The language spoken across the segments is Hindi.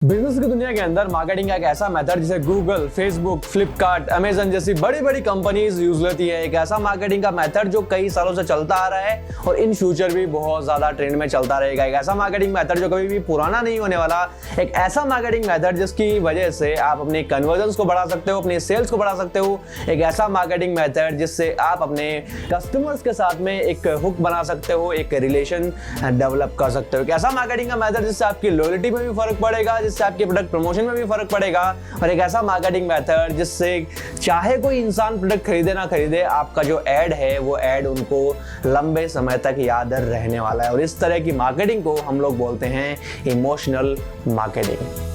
बिजनेस की दुनिया के अंदर मार्केटिंग का एक ऐसा मेथड जिसे गूगल, फेसबुक, फ्लिपकार्ट, अमेजन जैसी बड़ी बड़ी कंपनीज यूज लेती है। एक ऐसा मार्केटिंग का मेथड जो कई सालों से चलता आ रहा है और इन फ्यूचर भी बहुत ज्यादा ट्रेंड में चलता रहेगा। एक ऐसा मार्केटिंग मेथड जो कभी भी पुराना नहीं होने वाला। एक ऐसा मार्केटिंग मेथड जिसकी वजह से आप अपने कन्वर्जन को बढ़ा सकते हो, अपने सेल्स को बढ़ा सकते हो। एक ऐसा मार्केटिंग मेथड जिससे आप अपने कस्टमर्स के साथ में एक हुक बना सकते हो, एक रिलेशन डेवलप कर सकते हो। एक ऐसा मार्केटिंग का मेथड जिससे आपकी लॉयल्टी में भी फर्क पड़ेगा, जिससे आपके प्रोडक्ट प्रमोशन में भी फर्क पड़ेगा। और एक ऐसा मार्केटिंग मेथड जिससे चाहे कोई इंसान प्रोडक्ट खरीदे ना खरीदे, आपका जो एड है वो एड उनको लंबे समय तक याद रहने वाला है। और इस तरह की मार्केटिंग को हम लोग बोलते हैं emotional marketing.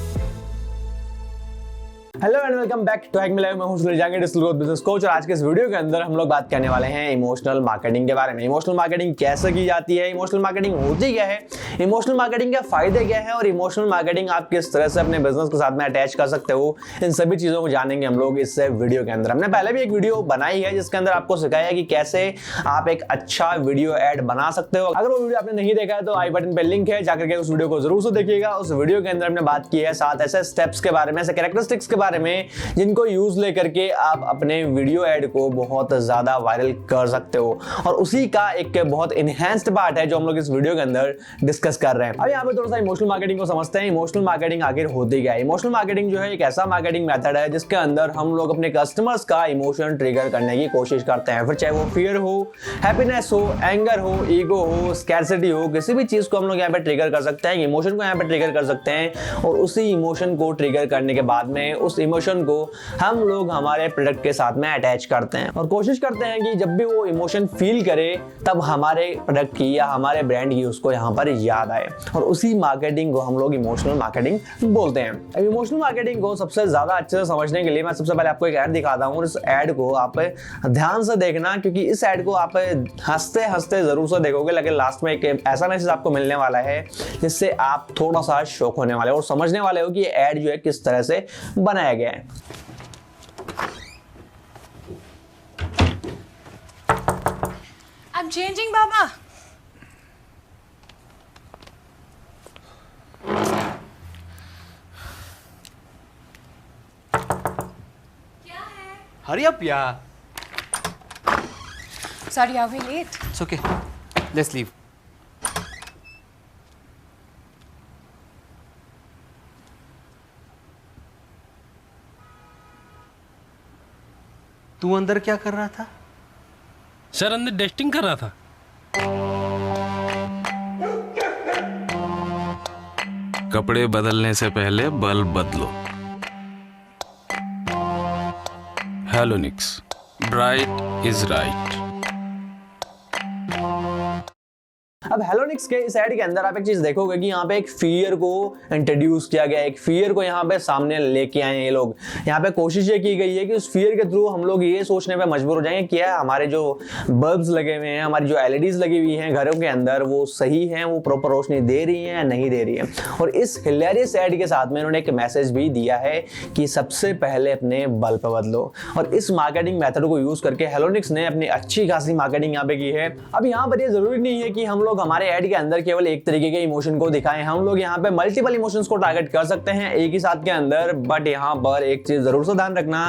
Hello and welcome back to hack me live. मैं हूं सुनील जांगे, डिजिटल ग्रोथ बिजनेस कोच। और आज के इस वीडियो के अंदर हम लोग बात करने वाले हैं इमोशनल मार्केटिंग के बारे में। इमोशनल मार्केटिंग कैसे की जाती है, इमोशनल मार्केटिंग होती क्या है, इमोशनल मार्केटिंग के फायदे क्या है और इमोशनल मार्केटिंग आप किस तरह से अपने बिजनेस के साथ में अटैच कर सकते हो, इन सभी चीजों को जानेंगे हम लोग इस वीडियो के अंदर। हमने पहले भी एक वीडियो बनाई है जिसके अंदर आपको सिखाया है कि कैसे आप एक अच्छा वीडियो एड बना सकते हो। अगर वो वीडियो आपने नहीं देखा है तो आई बटन पे लिंक है, जाकर के उस वीडियो को जरूर से देखिएगा। उस वीडियो के अंदर हमने बात की है 7 ऐसे स्टेप्स के बारे में, ऐसे कैरेक्टरिस्टिक्स के बारे में जिनको यूज लेकर के आप अपने वीडियो एड को बहुत ज्यादा वायरल कर सकते हो। और उसी का एक बहुत इनहैंस्ड पार्ट है जो हम लोग इस वीडियो के अंदर डिस्कस कर रहे हैं। अब यहाँ पे थोड़ा सा इमोशनल मार्केटिंग को समझते हैं। इमोशनल मार्केटिंग आखिर होती क्या है? इमोशनल मार्केटिंग जो है एक ऐसा मार्केटिंग मेथड है जिसके अंदर हम लोग अपने कस्टमर्स का इमोशन ट्रिगर करने की कोशिश करते हैं। फिर चाहे वो फियर हो, हैप्पीनेस हो, एंगर हो, ईगो हो, स्कैर्सिटी हो, किसी भी चीज को हम लोग यहाँ पे ट्रिगर कर सकते हैं, इमोशन को यहाँ पे ट्रिगर कर सकते हैं। और उसी इमोशन को ट्रिगर करने के बाद में उस इमोशन को हम लोग हमारे प्रोडक्ट के साथ में अटैच करते हैं और कोशिश करते हैं कि जब भी वो इमोशन फील करे तब हमारे प्रोडक्ट की या हमारे ब्रांड की उसको यहाँ पर याद आए। और उसी मार्केटिंग को हम लोग इमोशनल मार्केटिंग बोलते हैं। अब इमोशनल मार्केटिंग को सबसे ज्यादा अच्छे से समझने के लिए मैं सबसे पहले आपको एक ऐड दिखाता हूँ। इस ऐड को आप ध्यान से देखना, क्योंकि इस ऐड को आप हंसते हंसते जरूर से देखोगे, लेकिन लास्ट में एक ऐसा मैसेज आपको मिलने वाला है जिससे आप थोड़ा सा शॉक होने वाले और समझने वाले हो कि ये ऐड जो है किस तरह से बनाया गया है। I'm changing, Baba. Hurry up, yeah. Sorry, are we late? It's okay. Let's leave. तू अंदर क्या कर रहा था? सर अंदर टेस्टिंग कर रहा था। कपड़े बदलने से पहले बल्ब बदलो। Halonix, bright is right. अब हेलोनिक्स के इस ऐड के अंदर आप एक चीज देखोगे कि यहाँ पे एक फियर को इंट्रोड्यूस किया गया है, एक फियर को यहाँ पे सामने लेके आए हैं ये लोग। यहाँ पे कोशिश ये की गई है कि उस फियर के थ्रू हम लोग ये सोचने पे मजबूर हो जाएंगे कि हमारे जो बल्ब्स लगे हुए हैं, हमारी जो एलईडीज लगी हुई हैं घरों के अंदर, वो सही है, वो प्रॉपर रोशनी दे रही है या नहीं दे रही है। और इस हिलेरियस ऐड के साथ में उन्होंने एक मैसेज भी दिया है कि सबसे पहले अपने बल्ब बदलो। और इस मार्केटिंग मेथड को यूज करके हेलोनिक्स ने अपनी अच्छी खासी मार्केटिंग यहाँ पे की है। अब यहाँ पर ये जरूरी नहीं है कि हम लोग हमारे ऐड के अंदर केवल एक तरीके के इमोशन को दिखाएं। हम लोग यहाँ पे मल्टीपल इमोशंस को टारगेट कर सकते हैं एक ही साथ के अंदर। बट यहाँ पर एक चीज जरूर से ध्यान रखना,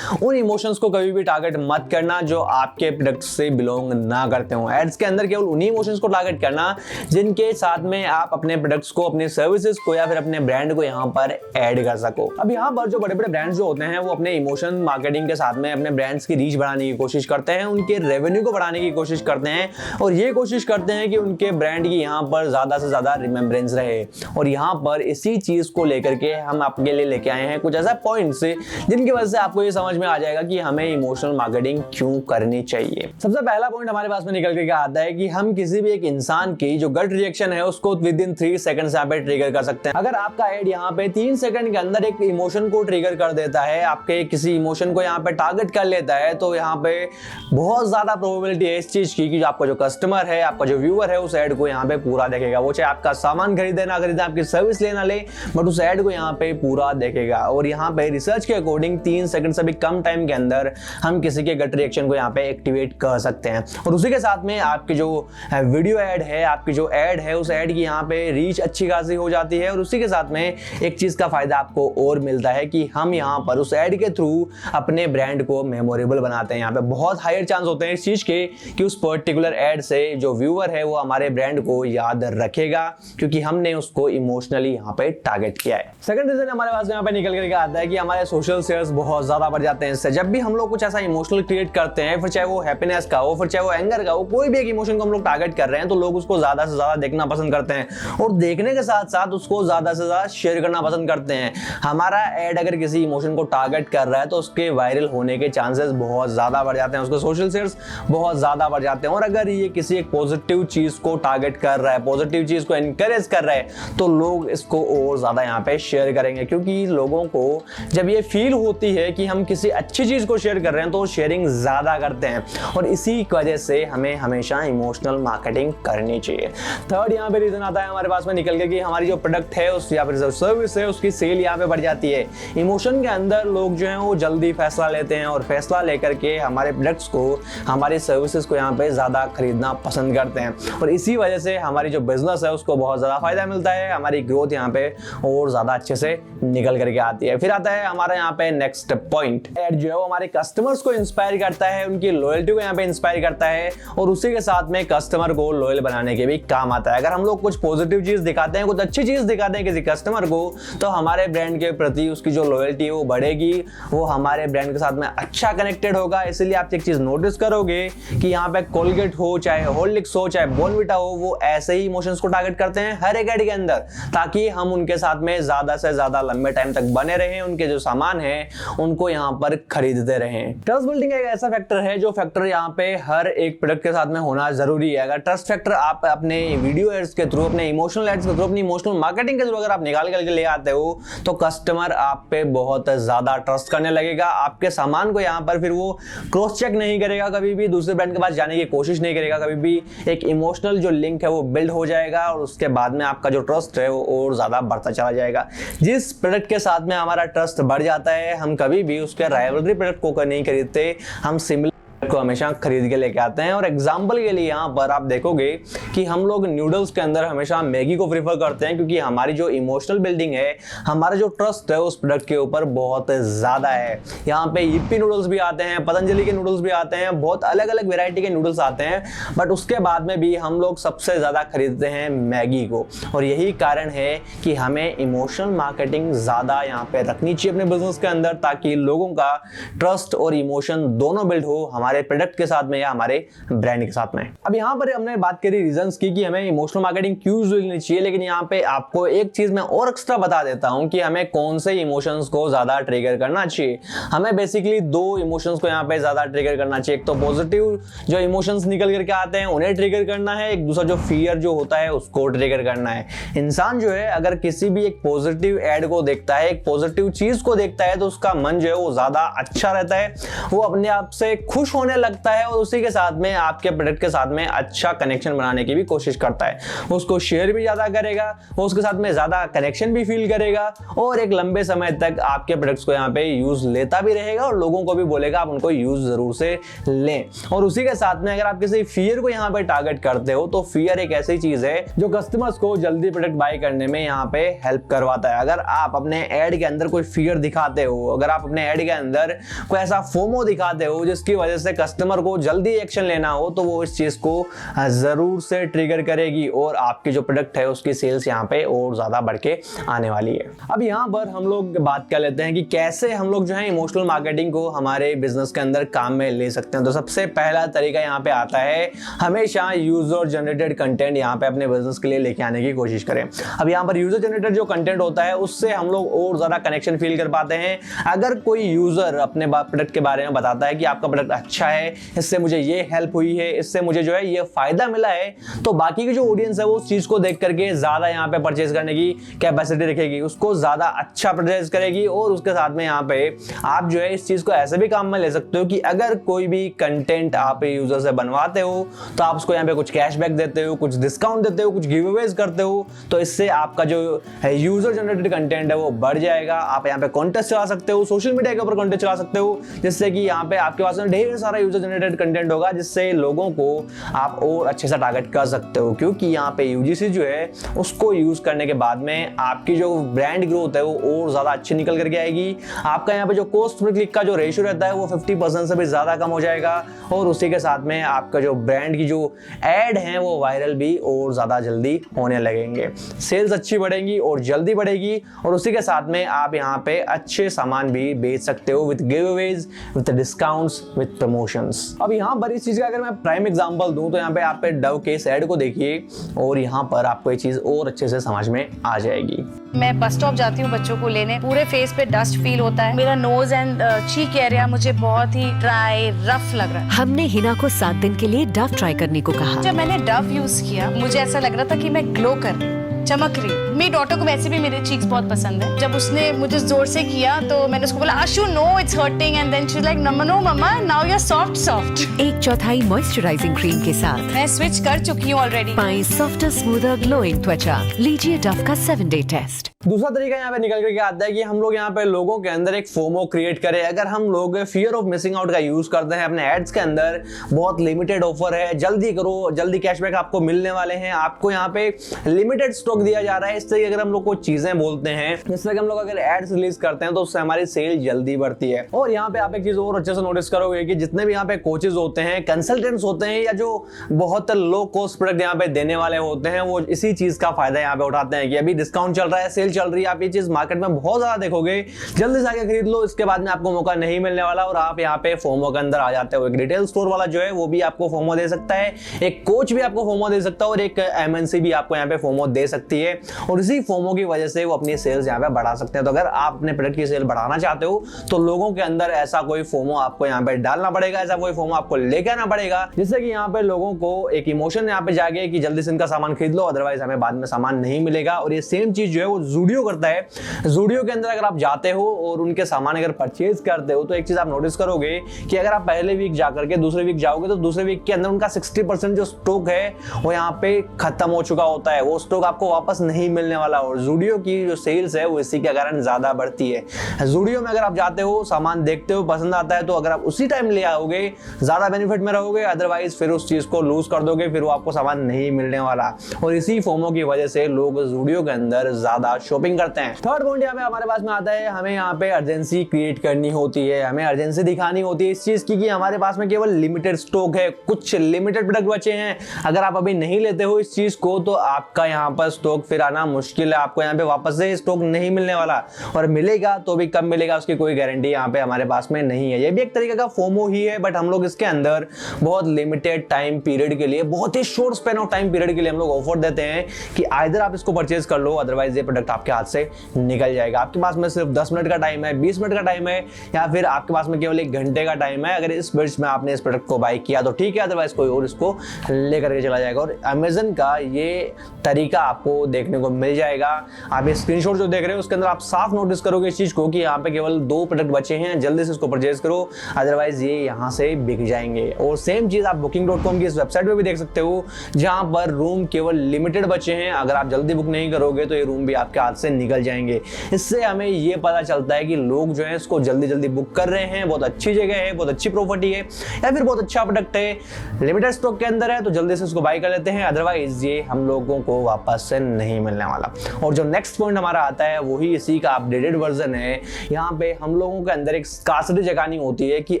उन इमोशंस को कभी भी टारगेट मत करना जो आपके प्रोडक्ट से बिलोंग ना करते हो। एड्स के अंदर केवल उन्हीं इमोशंस को टारगेट करना जिनके साथ में आप अपने प्रोडक्ट्स को, अपने सर्विसेज को या फिर अपने ब्रांड को यहाँ पर ऐड कर सको। अब यहाँ पर जो बड़े बड़े ब्रांड्स जो होते हैं वो अपने इमोशन मार्केटिंग के साथ में अपने ब्रांड्स की रीच बढ़ाने की कोशिश करते हैं, उनके रेवेन्यू को बढ़ाने की कोशिश करते हैं और ये कोशिश करते हैं कि उनके ब्रांड की यहाँ पर ज्यादा से ज्यादा रिमेम्बरेंस रहे। और यहाँ पर इसी चीज को लेकर के हम आपके लिए लेके आए हैं कुछ ऐसा पॉइंट्स जिनकी वजह से आपको ये समझ में आ जाएगा कि हमें इमोशनल मार्केटिंग क्यों करनी चाहिए। सबसे पहला पॉइंट हमारे पास में निकल के क्या आता है कि हम किसी भी एक इंसान की जो गट रिएक्शन है उसको विद इन 3 सेकंड्स यहाँ पे ट्रिगर कर सकते हैं। अगर आपका एड यहाँ पे 3 सेकंड के अंदर एक इमोशन को ट्रिगर कर देता है, आपके किसी इमोशन को यहाँ पे टारगेट कर लेता है, तो यहाँ पे बहुत ज्यादा प्रोबेबिलिटी है इस चीज की कि जो आपका जो कस्टमर है, आपका जो व्यूअर है, उस एड को यहाँ पे पूरा देखेगा। वो चाहे आपका सामान खरीदे ना खरीदे, आपकी सर्विस लेना ले, बट उस ऐड को यहाँ पे पूरा देखेगा। और यहाँ पे रिसर्च के अकॉर्डिंग 3 सेकंड से भी कम टाइम के अंदर हम किसी के गट रिएक्शन को यहाँ पे एक्टिवेट कर सकते हैं। और उसी के साथ में आपकी जो वीडियो ऐड है, आपकी जो ऐड है, उस ऐड की यहाँ पे रीच अच्छी खासी हो जाती है। और उसी के साथ में एक चीज का फायदा आपको और मिलता है कि हम यहाँ पर उस ऐड के थ्रू अपने ब्रांड को मेमोरेबल बनाते हैं। यहाँ पे बहुत हायर चांस होते हैं इस चीज के कि उस पर्टिकुलर ऐड से जो व्यूअर है वो हमारे ब्रांड को याद रखेगा, क्योंकि हमने उसको इमोशनली यहाँ पे टारगेट किया है। सेकंड रीजन हमारे पास यहाँ पे निकल करके आता है कि हमारे सोशल शेयर्स बहुत ज्यादा बढ़ जाते हैं इससे। जब भी हम लोग कुछ ऐसा इमोशनल क्रिएट करते हैं, फिर चाहे वो हैप्पीनेस का हो, फिर चाहे वो एंगर का हो, कोई भी एक इमोशन को हम लोग टारगेट कर रहे हैं, तो लोग उसको ज्यादा से ज्यादा देखना पसंद करते हैं और देखने के साथ साथ उसको ज्यादा से ज्यादा शेयर करना पसंद करते हैं। हमारा ऐड अगर किसी इमोशन को टारगेट कर रहा है तो उसके वायरल होने के चांसेस बहुत ज्यादा बढ़ जाते हैं, उसके सोशल शेयर्स बहुत ज्यादा बढ़ जाते हैं। और अगर ये किसी एक पॉजिटिव चीज को टारगेट कर रहा है, पॉजिटिव चीज को एनकरेज कर रहा है, तो लोग इसको और ज्यादा यहाँ पे शेयर करेंगे, क्योंकि लोगों को जब ये फील होती है कि हम किसी अच्छी चीज को शेयर कर रहे हैं तो शेयरिंग ज्यादा करते हैं। और इसी वजह से हमें हमेशा इमोशनल मार्केटिंग करनी चाहिए। थर्ड यहाँ पे रीजन आता है हमारे पास में निकल के कि हमारी जो प्रोडक्ट है उस या फिर सर्विस है उसकी सेल यहाँ पे बढ़ जाती है। इमोशन के अंदर लोग जो हैं वो जल्दी फैसला लेते हैं और फैसला लेकर के हमारे प्रोडक्ट्स को, हमारी सर्विसेज को यहाँ पे ज्यादा खरीदना पसंद करते हैं। और इसी वजह से हमारी जो बिजनेस है उसको बहुत ज्यादा फायदा मिलता है, हमारी ग्रोथ यहाँ पे और ज्यादा अच्छे से निकल करके आती है। फिर आता है हमारा यहाँ पे नेक्स्ट पॉइंट, ऐड जो है वो हमारे कस्टमर्स को इंस्पायर करता है, उनकी लॉयल्टी को यहाँ पे इंस्पायर करता है और उसी के साथ में कस्टमर को लॉयल बनाने के भी काम आता है। अगर हम लोग कुछ पॉजिटिव चीज दिखाते हैं, कुछ अच्छी चीज दिखाते हैं किसी कस्टमर को, तो हमारे ब्रांड के प्रति उसकी जो लॉयल्टी है वो बढ़ेगी, वो हमारे ब्रांड के साथ में अच्छा कनेक्टेड होगा। इसलिए आप एक चीज नोटिस करोगे कि यहाँ पे कोलगेट हो, चाहे हॉर्लिक्स हो, चाहे बॉर्नविटा हो, वो ऐसे ही इमोशंस को टारगेट करते हैं हर एक ऐड के अंदर, ताकि हम उनके साथ में ज्यादा से ज्यादा लंबे टाइम तक बने रहें, उनके जो सामान है उनको यहाँ पर खरीदते रहें। ट्रस्ट बिल्डिंग एक ऐसा फैक्टर है जो फैक्टर यहाँ पे हर एक प्रोडक्ट के साथ में होना जरूरी है। अगर ट्रस्ट फैक्टर आप अपने वीडियो एड्स के थ्रू, अपने इमोशनल एड्स के थ्रू, अपनी इमोशनल मार्केटिंग के थ्रू अगर आप निकाल करके ले आते हो, तो कस्टमर आप पे बहुत ज्यादा ट्रस्ट करने लगेगा। आपके सामान को यहाँ पर फिर वो क्रॉस चेक नहीं करेगा, कभी भी दूसरे ब्रांड के पास जाने की कोशिश नहीं करेगा, कभी भी एक इमोशनल जो लिंक है वो बिल्ड हो जाएगा और उसके बाद में आपका जो ट्रस्ट है वो और ज्यादा बढ़ता चला जाएगा। जिस प्रोडक्ट के साथ में हमारा ट्रस्ट बढ़ जाता है, हम कभी भी उसके राइवलरी प्रोडक्ट को नहीं खरीदते, हम सिमिलर को हमेशा खरीद के लेके आते हैं। और एग्जांपल के लिए यहाँ पर आप देखोगे कि हम लोग नूडल्स के अंदर हमेशा मैगी को प्रीफर करते हैं, क्योंकि हमारी जो इमोशनल बिल्डिंग है, हमारा जो ट्रस्ट है उस प्रोडक्ट के ऊपर बहुत ज्यादा है। यहाँ पे यिप्पी नूडल्स भी आते हैं, पतंजलि के नूडल्स भी आते हैं, बहुत अलग अलग वेराइटी के नूडल्स आते हैं, बट उसके बाद में भी हम लोग सबसे ज्यादा खरीदते हैं मैगी को। और यही कारण है कि हमें इमोशनल मार्केटिंग ज्यादा यहाँ पे रखनी चाहिए अपने बिजनेस के अंदर, ताकि लोगों का ट्रस्ट और इमोशन दोनों बिल्ड हो हमारे प्रोडक्ट के साथ में या हमारे ब्रांड के साथ में। अब यहाँ पर हमने बात करी रीजंस की कि हमें इमोशनल मार्केटिंग क्यों लेनी चाहिए, लेकिन यहाँ पे आपको एक चीज मैं और एक्स्ट्रा बता देता हूँ कि हमें कौन से इमोशंस को ज्यादा ट्रिगर करना चाहिए। हमें बेसिकली 2 इमोशंस को यहाँ पे ज्यादा ट्रिगर करना चाहिए। एक तो पॉजिटिव जो इमोशंस निकल करके आते हैं उन्हें ट्रिगर करना है, एक दूसरा जो फियर जो होता है उसको ट्रिगर करना है। इंसान जो है अगर किसी भी एक पॉजिटिव एड को देखता है, एक पॉजिटिव चीज को देखता है, तो उसका मन जो है वो ज्यादा अच्छा रहता है, वो अपने आप से खुश होने लगता है और उसी के साथ में आपके प्रोडक्ट के साथ में अच्छा कनेक्शन बनाने की भी कोशिश करता है। वो उसको शेयर भी ज्यादा करेगा, वो उसके साथ में ज्यादा कनेक्शन भी फील करेगा और एक लंबे समय तक आपके प्रोडक्ट्स को यहाँ पे यूज लेता भी रहेगा और लोगों को भी बोलेगा आप उनको यूज जरूर से लें। और उसी के साथ में अगर आप किसी फियर को यहाँ पे टारगेट करते हो, तो फियर एक ऐसी चीज है जो कस्टमर्स को जल्दी प्रोडक्ट बाय करने में यहाँ पे हेल्प करवाता है। अगर आप अपने एड के अंदर कोई फियर दिखाते हो, अगर आप अपने एड के अंदर कोई ऐसा फोमो दिखाते हो जिसकी वजह से कस्टमर को जल्दी एक्शन लेना हो, तो वो इस चीज को जरूर से ट्रिगर करेगी और आपकी जो प्रोडक्ट है उसकी सेल्स यहाँ पे और ज्यादा बढ़ के आने वाली है। अब यहाँ पर हम लोग बात कर लेते हैं कि कैसे हम लोग जो है इमोशनल मार्केटिंग को हमारे बिजनेस के अंदर काम में ले सकते हैं। तो सबसे पहला तरीका यहाँ पे आता है, हमेशा यूजर जनरेटेड कंटेंट यहाँ पे अपने बिजनेस के लिए लेके आने की कोशिश करें। अब यहाँ पर यूजर जनरेटेड जो कंटेंट होता है उससे हम लोग और ज्यादा कनेक्शन फील कर पाते हैं। अगर कोई यूजर अपने प्रोडक्ट के बारे में बताता है कि आपका प्रोडक्ट अच्छा अच्छा है, इससे मुझे ये हेल्प हुई है, इससे मुझे जो है ये फायदा मिला है, तो बाकी की जो ऑडियंस है वो उस चीज को देख करके ज्यादा यहाँ पे परचेज करने की कैपेसिटी रखेगी, उसको ज्यादा अच्छा परचेज करेगी। और उसके साथ में यहाँ पे आप जो है इस चीज को ऐसे भी काम में ले सकते हो कि अगर कोई भी कंटेंट आप यूजर से बनवाते हो तो आप उसको यहाँ पे कुछ कैशबैक देते हो, कुछ डिस्काउंट देते हो, कुछ गिव अवेज करते हो, तो इससे आपका जो यूजर जनरेटेड कंटेंट है वो बढ़ जाएगा। आप यहाँ पे कॉन्टेस्ट चला सकते हो, सोशल मीडिया के ऊपर कॉन्टेस्ट चला सकते हो, जिससे कि यहाँ पे आपके पास में ढेर सारा यूजर जनरेटेड कंटेंट होगा, जिससे लोगों को आप और अच्छे से टारगेट कर सकते हो। क्योंकि यहाँ पे यूजीसी जो है उसको यूज करने के बाद में आपकी जो ब्रांड ग्रोथ है वो और ज्यादा अच्छी निकल करके आएगी। आपका यहाँ पे जो कॉस्ट पर क्लिक का जो रेशियो रहता है वो 50% से भी ज्यादा कम हो जाएगा, और उसी के साथ में आपका जो ब्रांड की जो एड है वो वायरल भी और ज्यादा जल्दी होने लगेंगे, सेल्स अच्छी बढ़ेंगी और जल्दी बढ़ेगी, और उसी के साथ में आप यहाँ पे अच्छे सामान भी बेच सकते हो with give Awez, with discounts, with promotions. अब यहाँ पर इस चीज का अगर मैं प्राइम एग्जांपल दूं तो यहाँ पे आप डव के इस एड को देखिए और यहाँ पर आपको ये चीज और अच्छे से समझ में आ जाएगी। मैं बस स्टॉप जाती हूँ बच्चों को लेने, पूरे फेस पे डस्ट फील होता है, मेरा नोज एंड चीक एरिया मुझे बहुत ही ड्राई रफ लग रहा है। हमने हिना को 7 दिन के लिए डव ट्राई करने को कहा। जब मैंने डव यूज किया मुझे ऐसा लग रहा था कि मैं ग्लो कर रही हूँ, चमक रही हूँ। मेरी डॉटर को वैसे भी मेरे चीक्स बहुत पसंद है। जब उसने मुझे जोर से किया तो मैंने उसको बोला Ashu no it's hurting, and then she like no mamma now you are soft. 1/4 moisturising cream के साथ मैं स्विच कर चुकी हूँ ऑलरेडी। पाएं सॉफ्टर स्मूदर ग्लोइंग त्वचा। लीजिए डव का 7 डे टेस्ट। दूसरा तरीका यहाँ पे निकल करके आता है कि हम लोग यहाँ पे लोगों के अंदर एक फोमो क्रिएट करें। अगर हम लोग फियर ऑफ मिसिंग आउट का यूज करते हैं अपने एड्स के अंदर, बहुत लिमिटेड ऑफर है, जल्दी करो, जल्दी कैशबैक आपको मिलने वाले हैं, आपको यहाँ पे लिमिटेड स्टॉक दिया जा रहा है, इस तरीके अगर हम लोग को चीजें बोलते हैं, जिस तरह हम लोग अगर एड्स रिलीज करते हैं तो उससे हमारी सेल जल्दी बढ़ती है। और यहाँ पे आप एक चीज और अच्छे से नोटिस करोगे कि जितने भी यहाँ पे कोचेज होते हैं, कंसल्टेंट्स होते हैं, या जो बहुत लो कॉस्ट प्रोडक्ट यहाँ पे देने वाले होते हैं, वो इसी चीज का फायदा यहाँ पे उठाते हैं कि अभी डिस्काउंट चल रहा है, सेल चल रही है। आप ये चीज मार्केट में बहुत ज्यादा देखोगे, जल्दी से आके खरीद लो, इसके बाद में आपको मौका नहीं मिलने वाला, और आप यहाँ पे फोमो के अंदर आ जाते हो। एक रिटेल स्टोर वाला जो है वो भी आपको फोमो दे सकता है, एक कोच भी आपको फोमो दे सकता है, और एक एमएनसी भी आपको यहाँ पे फोमो दे सकती है, और इसी फोमो की वजह से वो अपनी सेल्स यहाँ पे बढ़ा सकते हैं। तो अगर आप अपने प्रोडक्ट की सेल बढ़ाना चाहते हो तो लोगों के अंदर ऐसा कोई फोमो आपको यहाँ पे डालना पड़ेगा, ऐसा कोई फोमो आपको लेके आना पड़ेगा, जिससे कि यहाँ पे लोगों को एक इमोशन यहाँ पे जागे कि जल्दी से इनका सामान खरीद लो, अदरवाइज हमें बाद में सामान नहीं मिलेगा। और ये सेम चीज जो है वो ज़ूडियो करता है। ज़ूडियो के अंदर अगर आप जाते हो और उनके सामान अगर परचेज करते हो तो एक चीज आप नोटिस करोगे कि अगर आप पहले वीक जाकर के दूसरे वीक जाओगे तो दूसरे वीक के अंदर उनका 60% जो स्टॉक है वो यहाँ पे खत्म हो चुका होता है, वो स्टॉक आपको वापस नहीं मिलने वाला। और ज़ूडियो की जो सेल्स है वो इसी के कारण ज्यादा बढ़ती है। ज़ूडियो में अगर आप जाते हो, सामान देखते हो, पसंद आता है, तो अगर आप उसी टाइम ले आओगे ज्यादा बेनिफिट में रहोगे, अदरवाइज फिर उस चीज को लूज कर दोगे, फिर वो आपको सामान नहीं मिलने वाला। और इसी फोमो की वजह से लोग ज़ूडियो के अंदर ज्यादा शॉपिंग करते हैं। थर्ड पॉइंट यहाँ पे हमारे पास में आता है, हमें यहाँ पे अर्जेंसी क्रिएट करनी होती है, हमें अर्जेंसी दिखानी होती है इस चीज की कि हमारे पास में केवल लिमिटेड स्टॉक है, कुछ लिमिटेड प्रोडक्ट बचे हैं। अगर आप अभी नहीं लेते हो इस चीज को तो आपका यहाँ पर स्टॉक फिर आना मुश्किल है, आपको यहाँ पे वापस से स्टॉक नहीं मिलने वाला, और मिलेगा तो भी कब मिलेगा उसकी कोई गारंटी यहाँ पे हमारे पास में नहीं है। ये भी एक तरीके का फोमो ही है, बट हम लोग इसके अंदर बहुत लिमिटेड टाइम पीरियड के लिए, बहुत ही short span of time period के लिए हम लोग ऑफर देते हैं कि आइदर आप इसको परचेज कर लो, अदरवाइज ये प्रोडक्ट आपके हाथ से निकल जाएगा। आपके पास में सिर्फ 10 मिनट का टाइम है, 20 मिनट का टाइम है, या फिर आपके पास में केवल 1 घंटे का टाइम है। अगर इस बीच में आपने इस प्रोडक्ट को बाय किया तो ठीक है, अदरवाइज कोई और इसको लेकर के चला जाएगा। और अमेज़न का ये तरीका आपको देखने को मिल जाएगा। आप ये स्क्रीनशॉट जो देख रहे हो उसके अंदर आप साफ नोटिस करोगे इस चीज को कि यहाँ पे केवल 2 प्रोडक्ट बचे हैं, जल्दी से इसको परचेज करो, अदरवाइज ये यहाँ से बिक जाएंगे। और सेम चीज आप booking.com की इस वेबसाइट पे भी देख सकते हो, जहां पर रूम केवल लिमिटेड बचे हैं। अगर आप जल्दी बुक नहीं करोगे तो ये रूम भी आपके हाथ से निकल जाएंगे। इससे हमें ये पता चलता है कि लोग जो है इसको जल्दी जल्दी बुक कर रहे हैं, बहुत अच्छी जगह है, बहुत अच्छी प्रॉपर्टी है, या फिर बहुत अच्छा प्रोडक्ट है, लिमिटेड स्टॉक के अंदर है, तो जल्दी से इसको बाय कर लेते हैं, अदरवाइज ये हम लोगों को वापस से नहीं मिलने वाला। और जो नेक्स्ट पॉइंट हमारा आता है वही इसी का अपडेटेड वर्जन है। यहाँ पे हम लोगों के अंदर एक स्कार्सिटी जगानी होती है कि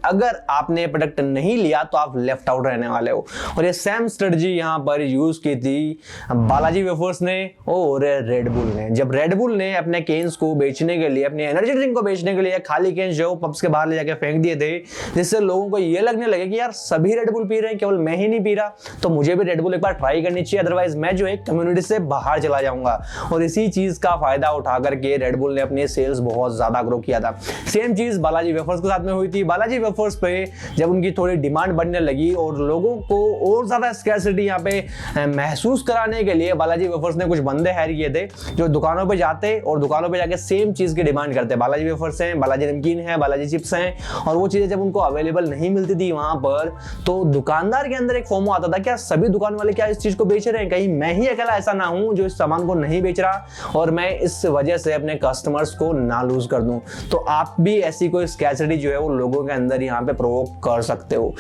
अगर आपने प्रोडक्ट नहीं लिया तो आप लेफ्ट आउट रहने वाले हो। और ये सेम स्ट्रेटजी यहाँ पर यूज की थी बालाजी वेफर्स ने और रेड बुल ने। जब जब रेड बुल ने अपने केन्स को बेचने के लिए, अपने एनर्जी ड्रिंक को बेचने के लिए खाली केन्स जो पब्स के बाहर ले जाके फेंक दिए थे, जिससे लोगों को ये लगने लगे कि यार सभी रेड बुल पी रहे हैं, केवल मैं ही नहीं पी रहा, तो मुझे भी रेड बुल एक बार ट्राई करनी चाहिए, अदरवाइज मैं जो है कम्युनिटी से बाहर चला जाऊंगा। और इसी चीज का फायदा उठा करके रेड बुल ने अपनी सेल्स बहुत ज्यादा ग्रो किया था। सेम चीज बालाजी वेफर्स के साथ में हुई थी। बालाजी वेफर्स पे जब उनकी थोड़ी डिमांड बढ़ने लगी और लोगों को और ज्यादा स्कैर्सिटी यहाँ पे महसूस कराने के लिए बालाजी वेफर्स ने कुछ बंदे हायर किए थे जो दुकानों पे जाते और दुकानों पे जाके सेम चीज की डिमांड करते। बालाजी वेफर्स हैं, बालाजी नमकीन है, बालाजी चिप्स हैं, और वो चीजें जब उनको अवेलेबल नहीं मिलती थी वहां पर, तो दुकानदार के अंदर एक फोमो आता था, क्या सभी दुकान वाले क्या इस चीज को बेच रहे हैं, कहीं मैं ही अकेला ऐसा ना हूं जो इस सामान को नहीं बेच रहा और मैं इस वजह से अपने कस्टमर्स को ना लूज कर दूं। तो आप भी ऐसी कोई स्कैर्सिटी जो है वो लोगों के अंदर यहाँ पे प्रोवोक कर सकते हो,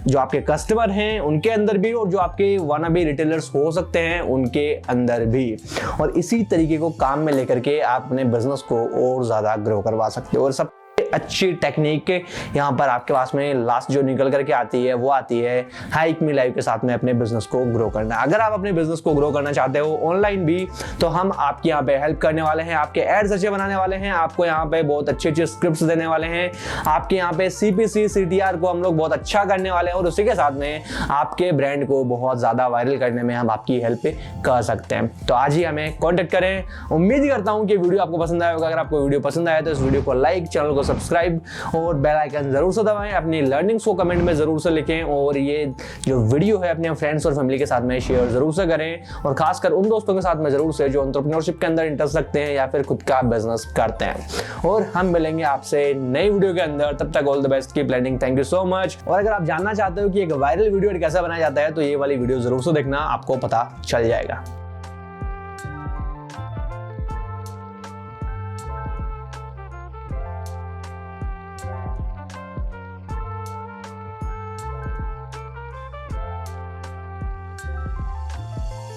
जो आपके कस्टमर हैं उनके अंदर भी और जो आपके वानाबी रिटेलर्स हो सकते हैं उनके अंदर भी। और इसी तरीके को काम में लेकर के आप अपने बिजनेस को और ज्यादा ग्रो करवा सकते हो। और सब अच्छी टेक्निक यहाँ पर आपके पास में लास्ट जो निकल करके आती है वो आती है हाइक मी लाइव के साथ में अपने बिजनेस को ग्रो करना। अगर आप अपने बिजनेस को ग्रो करना चाहते हो ऑनलाइन भी, तो हम आपके यहाँ पे हेल्प करने वाले हैं, आपके एड्स अच्छे बनाने वाले हैं, आपको यहाँ पे बहुत अच्छे स्क्रिप्ट्स देने वाले हैं, आपके यहाँ पे CPC CTR को हम लोग बहुत अच्छा करने वाले हैं और उसी के साथ में आपके ब्रांड को बहुत ज्यादा वायरल करने में हम आपकी हेल्प कर सकते हैं। तो आज ही हमें कॉन्टेक्ट करें। उम्मीद करता हूँ कि वीडियो आपको पसंद आया होगा। अगर आपको वीडियो पसंद आया तो इस वीडियो को लाइक, चैनल को सब्सक्राइब और बेल आइकन जरूर से दबाएं। अपनी लर्निंग्स को कमेंट में जरूर से लिखें और ये जो वीडियो है अपने फ्रेंड्स और फैमिली के साथ में शेयर जरूर से करें और खासकर उन दोस्तों के साथ में जरूर से जो एंटरप्रेन्योरशिप के अंदर इंटरेस्ट रखते हैं या फिर खुद का बिजनेस करते हैं। और हम मिलेंगे आपसे नई वीडियो के अंदर, तब तक all the best, keep learning, thank you so much. और अगर आप जानना चाहते हो कि एक वायरल वीडियो कैसे बनाया जाता है तो ये वाली वीडियो जरूर से देखना, आपको पता चल जाएगा।